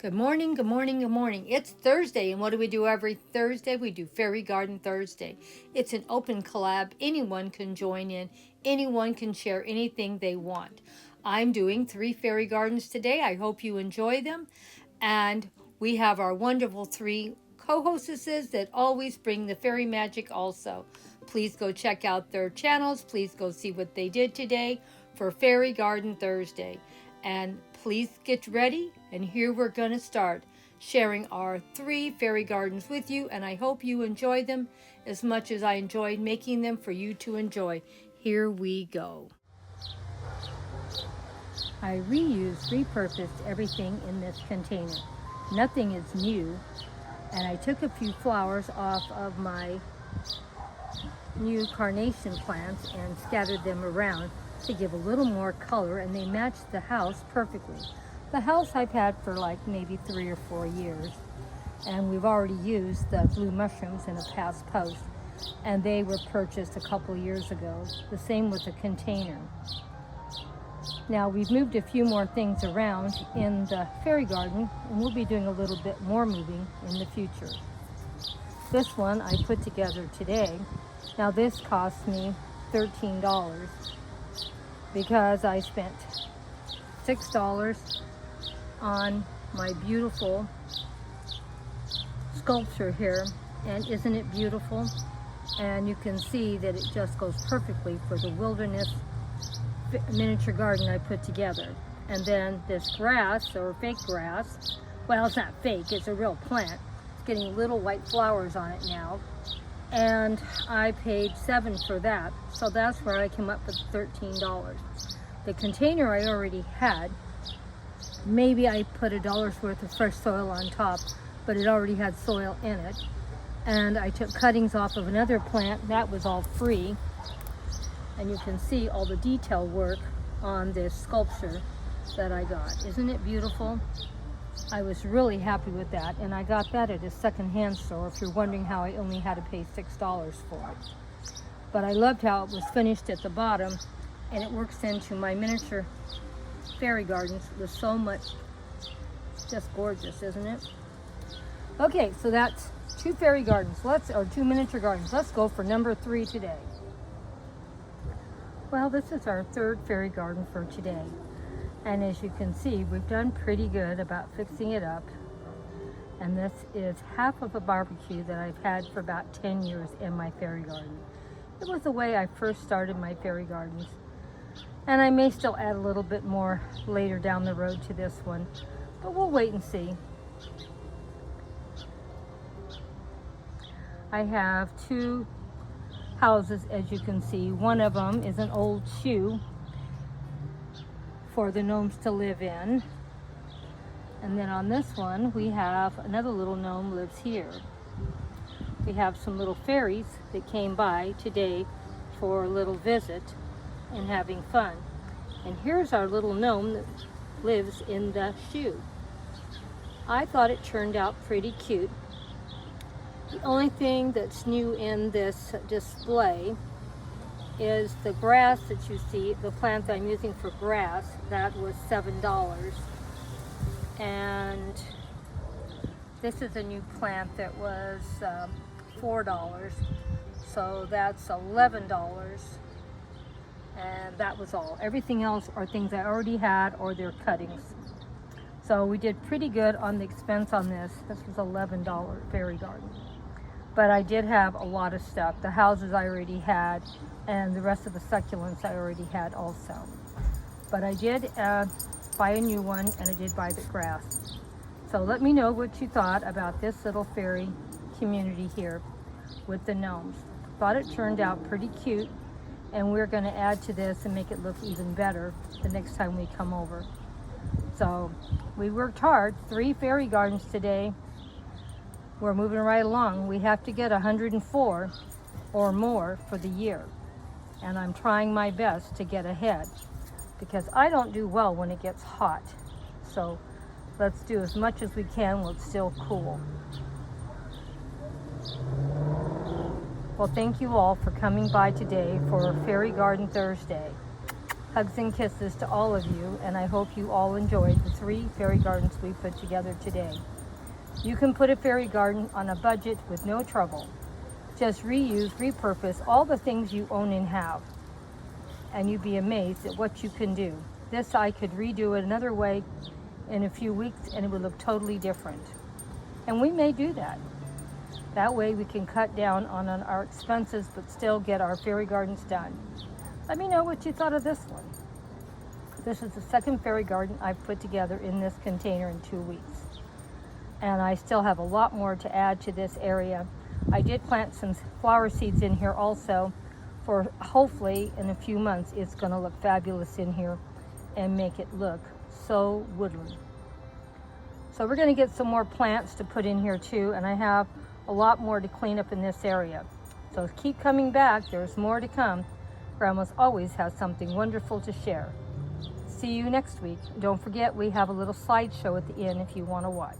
Good morning, good morning, good morning. It's Thursday, and what do we do every Thursday? We do Fairy Garden Thursday. It's an open collab. Anyone can join in. Anyone can share anything they want. I'm doing 3 fairy gardens today. I hope you enjoy them. And we have our wonderful 3 co-hostesses that always bring the fairy magic also. Please go check out their channels. Please go see what they did today for Fairy Garden Thursday. And please get ready, and here we're going to start sharing our 3 fairy gardens with you, and I hope you enjoy them as much as I enjoyed making them for you to enjoy. Here we go. I repurposed everything in this container. Nothing is new, and I took a few flowers off of my new carnation plants and scattered them around to give a little more color, and they matched the house perfectly. The house I've had for like maybe 3 or 4 years, and we've already used the blue mushrooms in a past post, and they were purchased a couple years ago. The same with the container. Now we've moved a few more things around in the fairy garden, and we'll be doing a little bit more moving in the future. This one I put together today. Now this cost me $13 because I spent $6 on my beautiful sculpture here, and isn't it beautiful? And you can see that it just goes perfectly for the wilderness miniature garden I put together. And then this grass, or fake grass, well, it's not fake, it's a real plant. It's getting little white flowers on it now, and I paid $7 for that, so that's where I came up with $13. The container I already had, maybe I put $1 worth of fresh soil on top, but it already had soil in it. And I took cuttings off of another plant that was all free, and you can see all the detail work on this sculpture that I got. Isn't it beautiful? I was really happy with that, and I got that at a second-hand store, if you're wondering how I only had to pay $6 for it. But I loved how it was finished at the bottom, and it works into my miniature fairy gardens with so much. Just gorgeous, isn't it? Okay, so that's 2 fairy gardens, or 2 miniature gardens. Let's go for number 3 today. Well, this is our 3rd fairy garden for today. And as you can see, we've done pretty good about fixing it up. And this is half of a barbecue that I've had for about 10 years in my fairy garden. It was the way I first started my fairy gardens. And I may still add a little bit more later down the road to this one, but we'll wait and see. I have 2 houses, as you can see. One of them is an old shoe for the gnomes to live in. And then on this one, we have another little gnome lives here. We have some little fairies that came by today for a little visit and having fun. And here's our little gnome that lives in the shoe. I thought it turned out pretty cute. The only thing that's new in this display is the grass that you see, the plant I'm using for grass. That was $7. And this is a new plant that was $4. So that's $11. And that was all. Everything else are things I already had, or they're cuttings. So we did pretty good on the expense on this. This was $11 fairy garden. But I did have a lot of stuff. The houses I already had, and the rest of the succulents I already had also. But I did buy a new one, and I did buy the grass. So let me know what you thought about this little fairy community here with the gnomes. Thought it turned out pretty cute, and we're going to add to this and make it look even better the next time we come over. So we worked hard. 3 fairy gardens today. We're moving right along. We have to get 104 or more for the year. And I'm trying my best to get ahead, because I don't do well when it gets hot. So let's do as much as we can while it's still cool. Well, thank you all for coming by today for Fairy Garden Thursday. Hugs and kisses to all of you, and I hope you all enjoyed the 3 fairy gardens we put together today. You can put a fairy garden on a budget with no trouble. Just reuse, repurpose all the things you own and have, and you'd be amazed at what you can do. This I could redo it another way in a few weeks and it would look totally different. And we may do that. That way we can cut down on our expenses but still get our fairy gardens done. Let me know what you thought of this one. This is the 2nd fairy garden I've put together in this container in 2 weeks. And I still have a lot more to add to this area. I did plant some flower seeds in here also for hopefully in a few months it's going to look fabulous in here and make it look so woodland. So we're going to get some more plants to put in here too, and I have a lot more to clean up in this area. So keep coming back, there's more to come. Grandma's always has something wonderful to share. See you next week. Don't forget we have a little slideshow at the end if you want to watch.